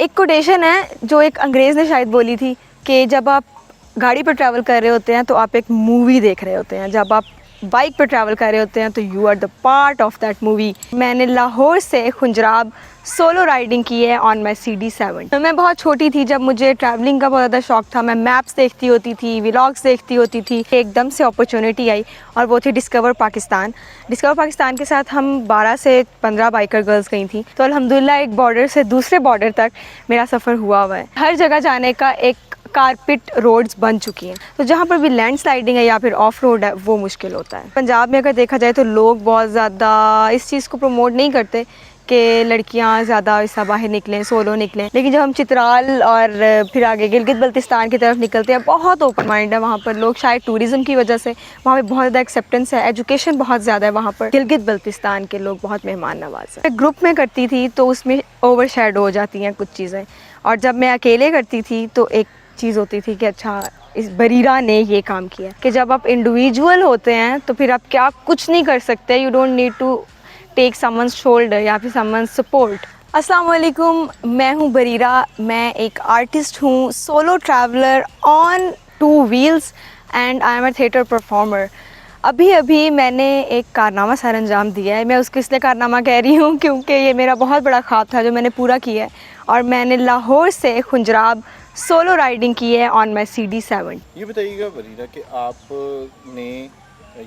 एक कोटेशन है जो एक अंग्रेज़ ने शायद बोली थी कि जब आप गाड़ी पर ट्रैवल कर रहे होते हैं तो आप एक मूवी देख रहे होते हैं, जब आप बाइक पर ट्रैवल कर रहे होते हैं तो you are the part of that movie. मैंने लाहौर से खुंजराब सोलो राइडिंग की है ऑन माई CD7। मैं बहुत छोटी थी जब मुझे ट्रैवलिंग का बहुत ज़्यादा शौक था। मैं मैप्स देखती होती थी, व्लॉग्स देखती होती थी। एकदम से अपॉर्चुनिटी आई और वो थी डिस्कवर पाकिस्तान। डिस्कवर पाकिस्तान के साथ हम 12 से 15 बाइकर गर्ल्स गई थी। तो अल्हम्दुलिल्लाह एक बॉर्डर से दूसरे बॉर्डर तक मेरा सफ़र हुआ हुआ है। हर जगह जाने का एक कारपेट रोड्स बन चुकी हैं, तो जहाँ पर भी लैंड स्लाइडिंग है या फिर ऑफ रोड है वो मुश्किल होता है। पंजाब में अगर देखा जाए तो लोग बहुत ज़्यादा इस चीज़ को प्रमोट नहीं करते कि लड़कियां ज़्यादा ऐसा बाहर निकलें, सोलो निकलें। लेकिन जब हम चित्राल और फिर आगे गिलगित बल्तिस्तान की तरफ निकलते हैं, बहुत ओपन माइंड है वहाँ पर लोग। शायद टूरिज़्म की वजह से वहाँ पे बहुत ज़्यादा एक्सेप्टेंस है, एजुकेशन बहुत ज़्यादा है वहाँ पर। गिलगित बल्तिस्तान के लोग बहुत मेहमान नवाज हैं। ग्रुप में करती थी तो उसमें ओवर शेडो हो जाती हैं कुछ चीज़ें, और जब मैं अकेले करती थी तो एक चीज़ होती थी कि अच्छा इस बरीरा ने ये काम किया। कि जब आप इंडिविजुअल होते हैं तो फिर आप क्या कुछ नहीं कर सकते। You don't need to take someone's shoulder या फिर समवंस सपोर्ट। अस्सलाम वालेकुम, मैं हूँ बरीरा। मैं एक आर्टिस्ट हूँ, solo traveller on 2 wheels and I am a theatre performer. अभी अभी मैंने एक कारनामा सर अंजाम दिया है। मैं उसको इसलिए कारनामा कह रही हूँ क्योंकि ये मेरा बहुत बड़ा ख्वाब था जो मैंने पूरा किया है, और मैंने लाहौर से खुंजराब सोलो राइडिंग की है ऑन माई CD7। ये बताइएगा बरीरा कि आपने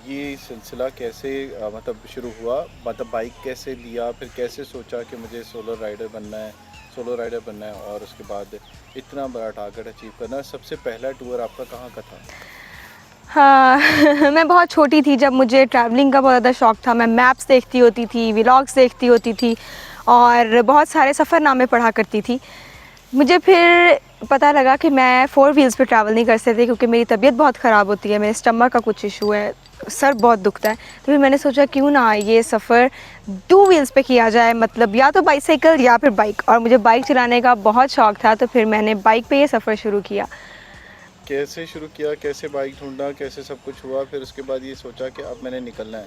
ये सिलसिला कैसे मतलब शुरू हुआ, मतलब बाइक कैसे लिया, फिर कैसे सोचा कि मुझे सोलो राइडर बनना है और उसके बाद इतना बड़ा टारगेट अचीव करना है। सबसे पहला टूर आपका कहाँ का था? हाँ मैं बहुत छोटी थी जब मुझे ट्रैवलिंग का बहुत ज़्यादा शौक था। मैं मैप्स देखती होती थी, व्लॉग्स देखती होती थी और बहुत सारे सफ़रनामे पढ़ा करती थी। मुझे फिर पता लगा कि मैं 4 व्हील्स पे ट्रैवल नहीं कर सकती क्योंकि मेरी तबीयत बहुत ख़राब होती है, मेरे स्टमक का कुछ इशू है, सर बहुत दुखता है। तो फिर मैंने सोचा क्यों ना ये सफ़र 2 व्हील्स पे किया जाए, मतलब या तो बाइसाइकिल या फिर बाइक। और मुझे बाइक चलाने का बहुत शौक था तो फिर मैंने बाइक पे ये सफ़र शुरू किया। कैसे शुरू किया, कैसे बाइक ढूंढा, कैसे सब कुछ हुआ, फिर उसके बाद ये सोचा कि अब मैंने निकलना है?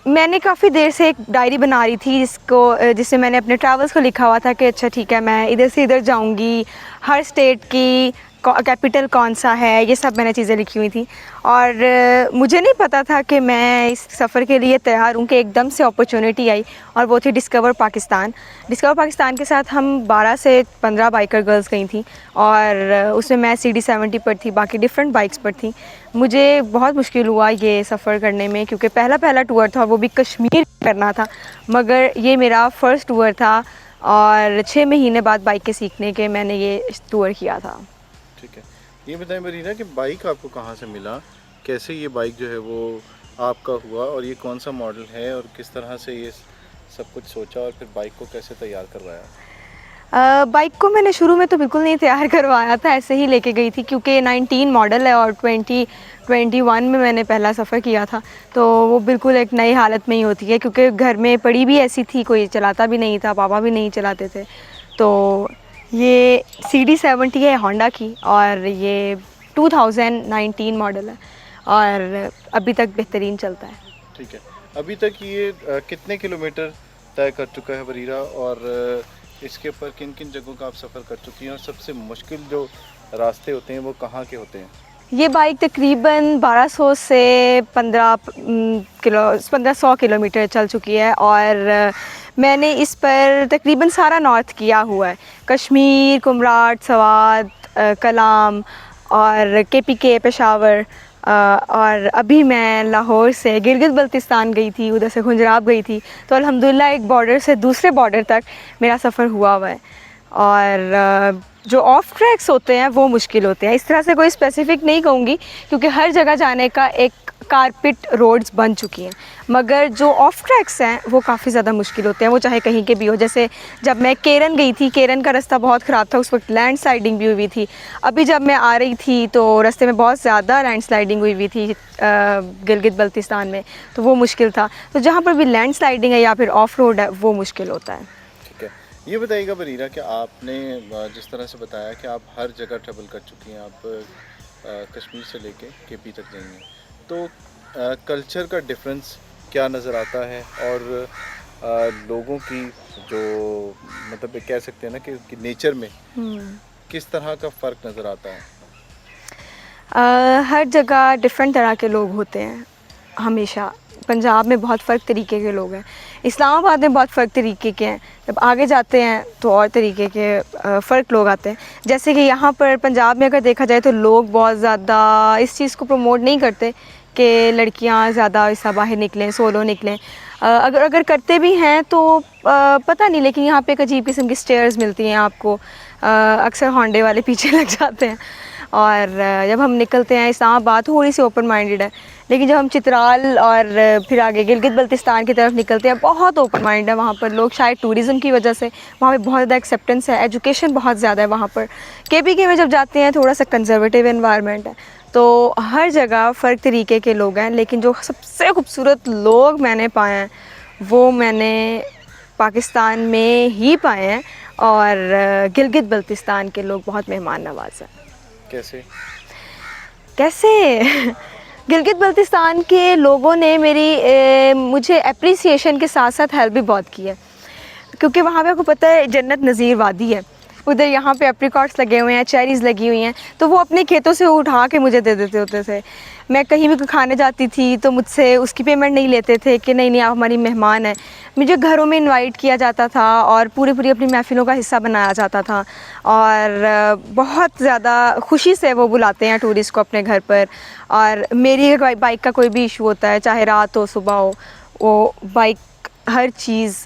मैंने काफ़ी देर से एक डायरी बना रही थी जिससे मैंने अपने ट्रैवल्स को लिखा हुआ था कि अच्छा ठीक है मैं इधर से इधर जाऊंगी, हर स्टेट की कैपिटल कौन सा है, ये सब मैंने चीज़ें लिखी हुई थी। और मुझे नहीं पता था कि मैं इस सफ़र के लिए तैयार हूँ कि एकदम से अपॉर्चुनिटी आई और वो थी डिस्कवर पाकिस्तान। डिस्कवर पाकिस्तान के साथ हम 12 से 15 बाइकर गर्ल्स गई थी और उसमें मैं CD70 पर थी, बाकी डिफरेंट बाइक्स पर थी। मुझे बहुत मुश्किल हुआ ये सफ़र करने में क्योंकि पहला टूर था और वो भी कश्मीर करना था, मगर ये मेरा फ़र्स्ट टूर था और 6 महीने बाद बाइक के सीखने के मैंने ये टूर किया था। ठीक है, ये बताएं बरीरा कि बाइक आपको कहाँ से मिला, कैसे ये बाइक जो है वो आपका हुआ, और ये कौन सा मॉडल है, और किस तरह से ये सब कुछ सोचा और फिर बाइक को कैसे तैयार करवाया? बाइक को मैंने शुरू में तो बिल्कुल नहीं तैयार करवाया था, ऐसे ही लेके गई थी क्योंकि 19 मॉडल है और 2021 में मैंने पहला सफ़र किया था। तो वो बिल्कुल एक नई हालत में ही होती है क्योंकि घर में पड़ी भी ऐसी थी, कोई चलाता भी नहीं था, पापा भी नहीं चलाते थे। तो ये CD70 है होंडा की और ये 2019 मॉडल है और अभी तक बेहतरीन चलता है। ठीक है, अभी तक ये कितने किलोमीटर तय कर चुका है बरीरा, और इसके ऊपर किन किन जगहों का आप सफ़र कर चुकी हैं, और सबसे मुश्किल जो रास्ते होते हैं वो कहाँ के होते हैं? ये बाइक तकरीबन 1200 से 1500 किलोमीटर चल चुकी है और मैंने इस पर तकरीबन सारा नॉर्थ किया हुआ है, कश्मीर, कुमराट, सवात, कलाम और KPK पेशावर। और अभी मैं लाहौर से गिलगित बल्तिस्तान गई थी, उधर से खुंजराब गई थी। तो अल्हम्दुलिल्लाह एक बॉर्डर से दूसरे बॉर्डर तक मेरा सफ़र हुआ हुआ है। और जो ऑफ ट्रैक्स होते हैं वो मुश्किल होते हैं, इस तरह से कोई स्पेसिफ़िक नहीं कहूँगी क्योंकि हर जगह जाने का एक कारपेट रोड्स बन चुकी हैं, मगर जो ऑफ ट्रैक्स हैं वो काफ़ी ज़्यादा मुश्किल होते हैं, वो चाहे कहीं के भी हो। जैसे जब मैं केरन गई थी, केरन का रास्ता बहुत ख़राब था, उस वक्त लैंड स्लाइडिंग भी हुई थी। अभी जब मैं आ रही थी तो रास्ते में बहुत ज़्यादा लैंड स्लाइडिंग हुई थी गिलगित बल्तिस्तान में, तो वो मुश्किल था। तो जहाँ पर भी लैंड स्लाइडिंग है या फिर ऑफ रोड है वो मुश्किल होता है। ठीक है, ये बताइएगा बरीरा कि आपने जिस तरह से बताया कि आप हर जगह ट्रेवल कर चुकी हैं, आप कश्मीर से लेके KP तक गई हैं, तो कल्चर का डिफरेंस क्या नज़र आता है, और लोगों की जो मतलब ये कह सकते हैं ना कि नेचर में किस तरह का फ़र्क नज़र आता है? हर जगह डिफरेंट तरह के लोग होते हैं हमेशा। पंजाब में बहुत फ़र्क तरीके के लोग हैं, इस्लामाबाद में बहुत फ़र्क तरीके के हैं, जब आगे जाते हैं तो और तरीके के फ़र्क लोग आते हैं। जैसे कि यहाँ पर पंजाब में अगर देखा जाए तो लोग बहुत ज़्यादा इस चीज़ को प्रमोट नहीं करते कि लड़कियाँ ज़्यादा ऐसा बाहर निकलें, सोलो निकलें। अगर अगर करते भी हैं तो पता नहीं, लेकिन यहाँ पे एक अजीब किस्म की स्टेयर्स मिलती हैं आपको। अक्सर होंडे वाले पीछे लग जाते हैं। और जब हम निकलते हैं, इस्लामाबाद थोड़ी सी ओपन माइंडेड है, लेकिन जब हम चित्राल और फिर आगे गिलगित बल्तिस्तान की तरफ निकलते हैं, बहुत ओपन माइंड है वहाँ पर लोग। शायद टूरिज़्म की वजह से वहाँ पे बहुत ज़्यादा एक्सेप्टेंस है, एजुकेशन बहुत ज़्यादा है वहाँ पर। केपीके में जब जाते हैं थोड़ा सा कंजर्वेटिव एनवायरनमेंट है, तो हर जगह फ़र्क तरीके के लोग हैं। लेकिन जो सबसे खूबसूरत लोग मैंने पाए हैं वो मैंने पाकिस्तान में ही पाए हैं। और गिलगित बल्तिस्तान के लोग बहुत मेहमान नवाज़ हैं। कैसे? कैसे? गिलगित बल्तिस्तान के लोगों ने मुझे एप्रिसिएशन के साथ साथ हेल्प भी बहुत की है, क्योंकि वहाँ पे आपको पता है जन्नत नज़ीर वादी है, उधर यहाँ पे एप्रिकॉट्स लगे हुए हैं, चेरीज़ लगी हुई हैं, तो वो अपने खेतों से उठा के मुझे दे देते होते थे। मैं कहीं भी खाने जाती थी तो मुझसे उसकी पेमेंट नहीं लेते थे कि नहीं नहीं आप हमारी मेहमान हैं। मुझे घरों में इनवाइट किया जाता था और पूरी पूरी अपनी महफ़िलों का हिस्सा बनाया जाता था। और बहुत ज़्यादा खुशी से वो बुलाते हैं टूरिस्ट को अपने घर पर। और मेरी बाइक का कोई भी इशू होता है, चाहे रात हो सुबह हो, वो बाइक हर चीज़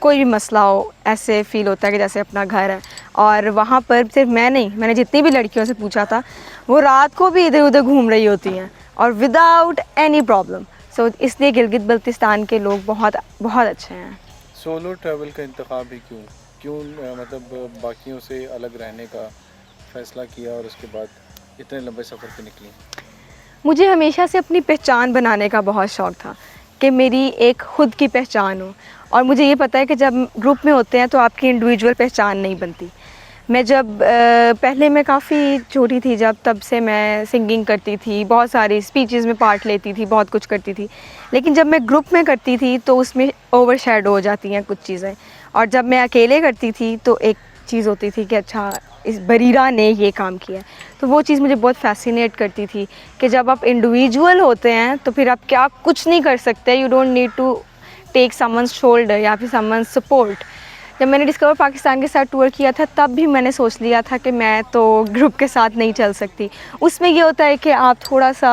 कोई भी मसला हो, ऐसे फ़ील होता है कि जैसे अपना घर है। और वहाँ पर सिर्फ मैं नहीं, मैंने जितनी भी लड़कियों से पूछा था, वो रात को भी इधर उधर घूम रही होती हैं और विदाउट एनी प्रॉब्लम। सो इसलिए गिलगित बल्तिस्तान के लोग बहुत बहुत अच्छे हैं। सोलो ट्रैवल का इंतखाब ही क्यों? क्यों मतलब बाकियों से अलग रहने का फ़ैसला किया और उसके बाद इतने लंबे सफ़र पे निकली? मुझे हमेशा से अपनी पहचान बनाने का बहुत शौक़ था कि मेरी एक ख़ुद की पहचान हो। और मुझे ये पता है कि जब ग्रुप में होते हैं तो आपकी इंडिविजुअल पहचान नहीं बनती। मैं जब पहले मैं काफ़ी छोटी थी जब, तब से मैं सिंगिंग करती थी, बहुत सारी स्पीचेस में पार्ट लेती थी, बहुत कुछ करती थी। लेकिन जब मैं ग्रुप में करती थी तो उसमें ओवरशैडो हो जाती हैं कुछ चीज़ें। और जब मैं अकेले करती थी तो एक चीज़ होती थी कि अच्छा इस बरीरा ने ये काम किया है। तो वो चीज़ मुझे बहुत फ़ैसिनेट करती थी कि जब आप इंडिविजुअल होते हैं तो फिर आप क्या कुछ नहीं कर सकते। You don't need to take someone's shoulder या फिर समवन्स सपोर्ट। जब मैंने डिस्कवर पाकिस्तान के साथ टूर किया था तब भी मैंने सोच लिया था कि मैं तो ग्रुप के साथ नहीं चल सकती। उसमें ये होता है कि आप थोड़ा सा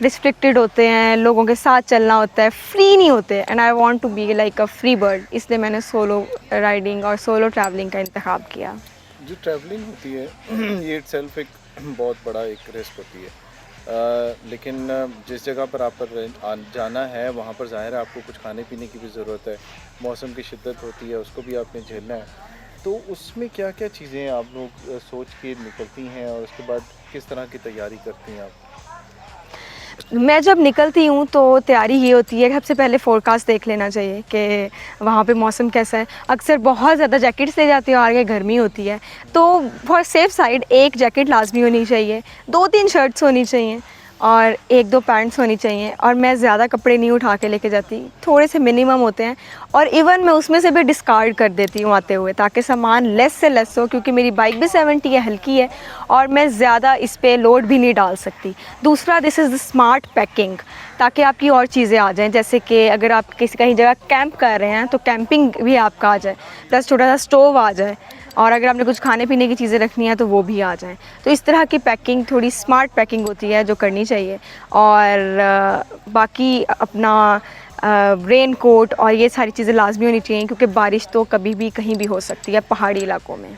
रिस्ट्रिक्टेड होते हैं, लोगों के साथ चलना होता है, फ्री नहीं होते। And I want to be like a free bird, इसलिए मैंने सोलो राइडिंग और सोलो ट्रैवलिंग का इंतखाब किया। जो ट्रैवलिंग होती है ये इटसेल्फ एक बहुत बड़ा एक रिस्क होती है। लेकिन जिस जगह पर आप पर जाना है वहाँ पर ज़ाहिर है आपको कुछ खाने पीने की भी ज़रूरत है, मौसम की शिद्दत होती है, उसको भी आपने झेलना है। तो उसमें क्या क्या चीज़ें आप लोग सोच के निकलती हैं और उसके बाद किस तरह की तैयारी करती हैं आप? मैं जब निकलती हूँ तो तैयारी ये होती है कि सबसे पहले फ़ोरकास्ट देख लेना चाहिए कि वहाँ पे मौसम कैसा है। अक्सर बहुत ज़्यादा जैकेट्स ले जाती हूँ, आगे गर्मी होती है, तो फॉर सेफ साइड एक जैकेट लाजमी होनी चाहिए, 2-3 शर्ट्स होनी चाहिए और 1-2 पैंट्स होनी चाहिए। और मैं ज़्यादा कपड़े नहीं उठा के लेके जाती, थोड़े से मिनिमम होते हैं। और इवन मैं उसमें से भी डिस्कार्ड कर देती हूँ आते हुए, ताकि सामान लेस से लेस हो, क्योंकि मेरी बाइक भी 70 है, हल्की है और मैं ज़्यादा इस पे लोड भी नहीं डाल सकती। दूसरा, this is the smart packing, ताकि आपकी और चीज़ें आ जाएँ, जैसे कि अगर आप कहीं जगह कैंप कर रहे हैं तो कैंपिंग भी आपका आ जाए, प्लस छोटा सा स्टोव आ जाए, और अगर आपने कुछ खाने पीने की चीज़ें रखनी है तो वो भी आ जाएँ। तो इस तरह की पैकिंग, थोड़ी स्मार्ट पैकिंग होती है जो करनी चाहिए। और बाकी अपना रेन कोट और ये सारी चीज़ें लाजमी होनी चाहिए, क्योंकि बारिश तो कभी भी कहीं भी हो सकती है पहाड़ी इलाकों में।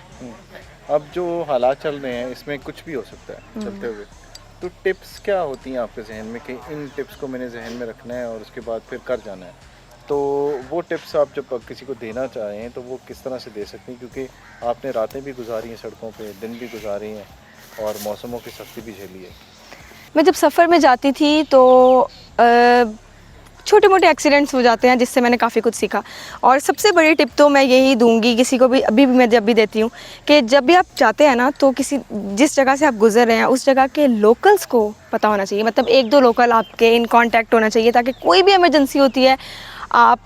अब जो हालात चल रहे हैं इसमें कुछ भी हो सकता है चलते हुए, तो टिप्स क्या होती हैं आपके जहन में कि इन टिप्स को मैंने जहन में रखना है और उसके बाद फिर कर जाना है? तो वो टिप्स आप जब किसी को देना चाहें तो वो किस तरह से दे सकते हैं, क्योंकि आपने रातें भी गुजारी हैं सड़कों पे, दिन भी गुजारे हैं और मौसमों की सख्ती भी झेली है। मैं जब सफ़र में जाती थी तो छोटे मोटे एक्सीडेंट्स हो जाते हैं, जिससे मैंने काफ़ी कुछ सीखा। और सबसे बड़ी टिप तो मैं यही दूंगी किसी को भी, अभी भी मैं जब भी देती हूँ, कि जब भी आप जाते हैं ना तो जिस जगह से आप गुजर रहे हैं उस जगह के लोकल्स को पता होना चाहिए। मतलब 1-2 लोकल आपके इन कांटेक्ट होना चाहिए, ताकि कोई भी इमरजेंसी होती है आप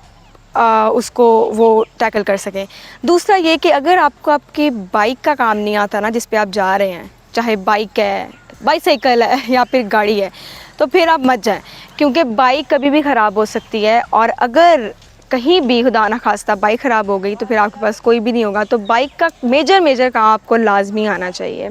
उसको वो टैकल कर सकें। दूसरा ये कि अगर आपको आपकी बाइक का काम नहीं आता ना, जिस पे आप जा रहे हैं, चाहे बाइक है, बाईसाइकिल है या फिर गाड़ी है, तो फिर आप मत जाएं, क्योंकि बाइक कभी भी ख़राब हो सकती है। और अगर कहीं भी खुदा ना खास्ता बाइक ख़राब हो गई तो फिर आपके पास कोई भी नहीं होगा। तो बाइक का मेजर काम आपको लाजमी आना चाहिए।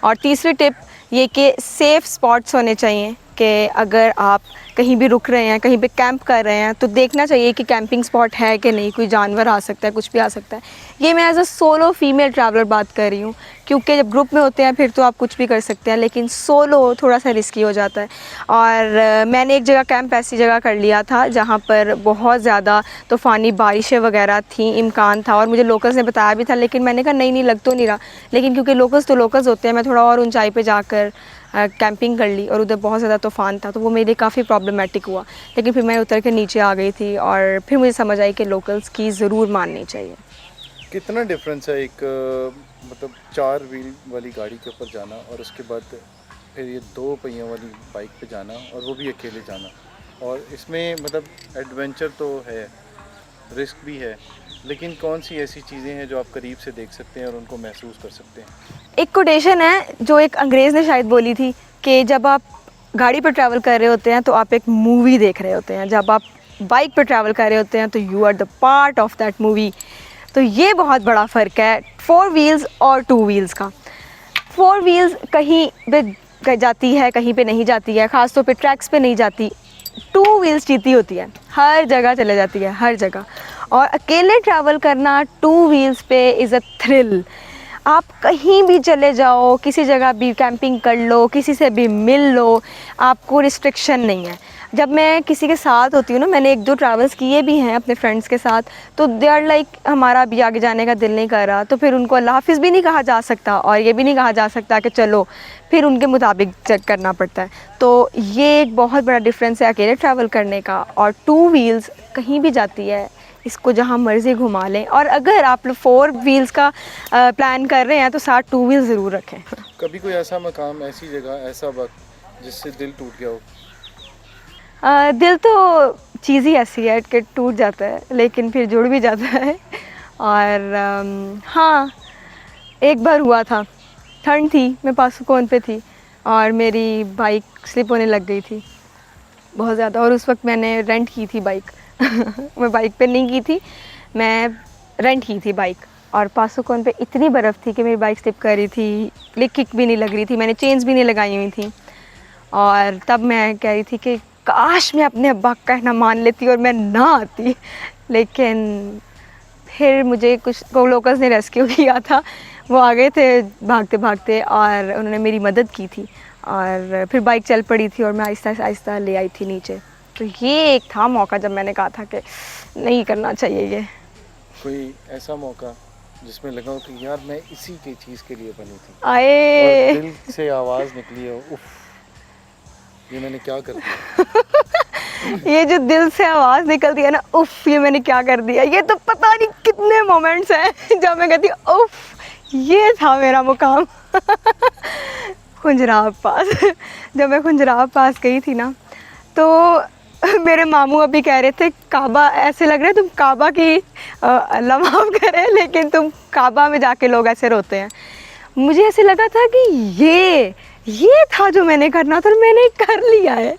और तीसरी टिप ये कि सेफ़ स्पॉट्स होने चाहिए, कि अगर आप कहीं भी रुक रहे हैं, कहीं पे कैंप कर रहे हैं, तो देखना चाहिए कि कैंपिंग स्पॉट है कि नहीं, कोई जानवर आ सकता है, कुछ भी आ सकता है। ये मैं as a solo female traveller बात कर रही हूँ, क्योंकि जब ग्रुप में होते हैं फिर तो आप कुछ भी कर सकते हैं, लेकिन सोलो थोड़ा सा रिस्की हो जाता है। और मैंने एक जगह कैंप ऐसी जगह कर लिया था जहाँ पर बहुत ज़्यादा तूफ़ानी बारिशें वगैरह थी, इम्कान था, और मुझे लोकल्स ने बताया भी था, लेकिन मैंने कहा नहीं लग तो नहीं रहा। लेकिन क्योंकि लोकल्स तो लोकल्स होते हैं, मैं थोड़ा और ऊंचाई पे जाकर कैंपिंग कर ली, और उधर बहुत ज़्यादा तूफ़ान था, तो वो मेरे लिए काफ़ी प्रॉब्लमेटिक हुआ। लेकिन फिर मैं उतर के नीचे आ गई थी, और फिर मुझे समझ आई कि लोकल्स की ज़रूर माननी चाहिए। कितना डिफरेंस है एक मतलब 4 व्हील वाली गाड़ी के ऊपर जाना और उसके बाद फिर ये 2 पहियों वाली बाइक पे जाना, और वो भी अकेले जाना। और इसमें मतलब एडवेंचर तो है, रिस्क भी है, लेकिन कौन सी ऐसी चीज़ें हैं जो आप करीब से देख सकते हैं और उनको महसूस कर सकते हैं? एक कोटेशन है जो एक अंग्रेज़ ने शायद बोली थी कि जब आप गाड़ी पर ट्रैवल कर रहे होते हैं तो आप एक मूवी देख रहे होते हैं, जब आप बाइक पर ट्रैवल कर रहे होते हैं तो you are the part of that movie. तो ये बहुत बड़ा फ़र्क है 4 व्हील्स और 2 व्हील्स का। 4 व्हील्स कहीं पे जाती है, कहीं पे नहीं जाती है, ख़ास तौर पे ट्रैक्स पे नहीं जाती। 2 व्हील्स जीती होती है, हर जगह चले जाती है, हर जगह। और अकेले ट्रैवल करना 2 व्हील्स पे इज़ अ थ्रिल। आप कहीं भी चले जाओ, किसी जगह भी कैंपिंग कर लो, किसी से भी मिल लो, आपको रिस्ट्रिक्शन नहीं है। जब मैं किसी के साथ होती हूँ ना, मैंने 1-2 ट्रैवल्स किए भी हैं अपने फ्रेंड्स के साथ, तो दे आर लाइक हमारा अभी आगे जाने का दिल नहीं कर रहा, तो फिर उनको अल्लाह हाफ़िज़ भी नहीं कहा जा सकता, और ये भी नहीं कहा जा सकता कि चलो, फिर उनके मुताबिक चेक करना पड़ता है। तो ये एक बहुत बड़ा डिफरेंस है अकेले ट्रैवल करने का। और 2 व्हील्स कहीं भी जाती है, इसको जहाँ मर्ज़ी घुमा लें। और अगर आप लोग 4 व्हील्स का प्लान कर रहे हैं तो साथ 2 व्हील्स ज़रूर रखें। कभी कोई ऐसा मकाम, ऐसी जगह, ऐसा वक्त जिससे दिल टूट गया हो? दिल तो चीज़ ही ऐसी है कि टूट जाता है, लेकिन फिर जुड़ भी जाता है। और हाँ, एक बार हुआ था, ठंड थी, मैं पासुकोन पे थी, और मेरी बाइक स्लिप होने लग गई थी बहुत ज़्यादा। और उस वक्त मैंने रेंट की थी बाइक मैं बाइक पे नहीं की थी, मैं रेंट की थी बाइक। और पासुकोन पे इतनी बर्फ़ थी कि मेरी बाइक स्लिप कर रही थी, किक भी नहीं लग रही थी, मैंने चेन्स भी नहीं लगाई हुई थी। और तब मैं कह रही थी कि काश मैं अपने अब्बा का कहना मान लेती और मैं ना आती। लेकिन फिर मुझे कुछ लोकल्स ने रेस्क्यू किया था, वो आ गए थे भागते भागते, और उन्होंने मेरी मदद की थी, और फिर बाइक चल पड़ी थी और मैं आहिस्ता आहिस्ता ले आई थी नीचे। तो ये एक था मौका जब मैंने कहा था कि नहीं करना चाहिए ये। कोई ऐसा मौका जिसमें लगा हो कि यार मैं इसी की चीज़ के लिए बनी थी, आए और दिल से आवाज़ निकली हो, उफ ये मैंने क्या कर दिया? ये जो दिल से आवाज़ निकलती है ना, उफ ये मैंने क्या कर दिया, ये तो पता नहीं कितने मोमेंट्स हैं जब मैं कहती हूँ उफ ये था मेरा मुकाम। खुंजराब पास जब मैं खुंजराब पास गई थी ना, तो मेरे मामू अभी कह रहे थे काबा, ऐसे लग रहा है तुम काबा की अल्लाह माफ़ करे, लेकिन तुम काबा में जाके लोग ऐसे रोते हैं। मुझे ऐसे लगा था कि ये था जो मैंने करना था और मैंने कर लिया है।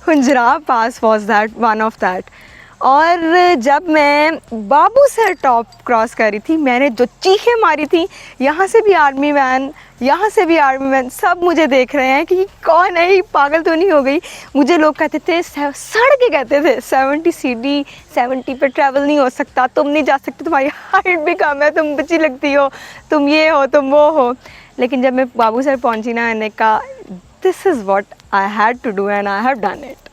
Khunjerab pass was that one of that. और जब मैं बाबू सर टॉप क्रॉस कर रही थी, मैंने जो चीखें मारी थी, यहाँ से भी आर्मी मैन, यहाँ से भी आर्मी मैन, सब मुझे देख रहे हैं कि कौन है, ये पागल तो नहीं हो गई। मुझे लोग कहते थे, सड़ के कहते थे 70 सीढ़ी 70 पे ट्रैवल नहीं हो सकता, तुम नहीं जा सकते, तुम्हारी हाइट भी कम है, तुम बच्ची लगती हो, तुम ये हो, तुम वो हो। लेकिन जब मैं बाबू सर पहुँची ना, मैंने कहा this is what I had to do and I have done it.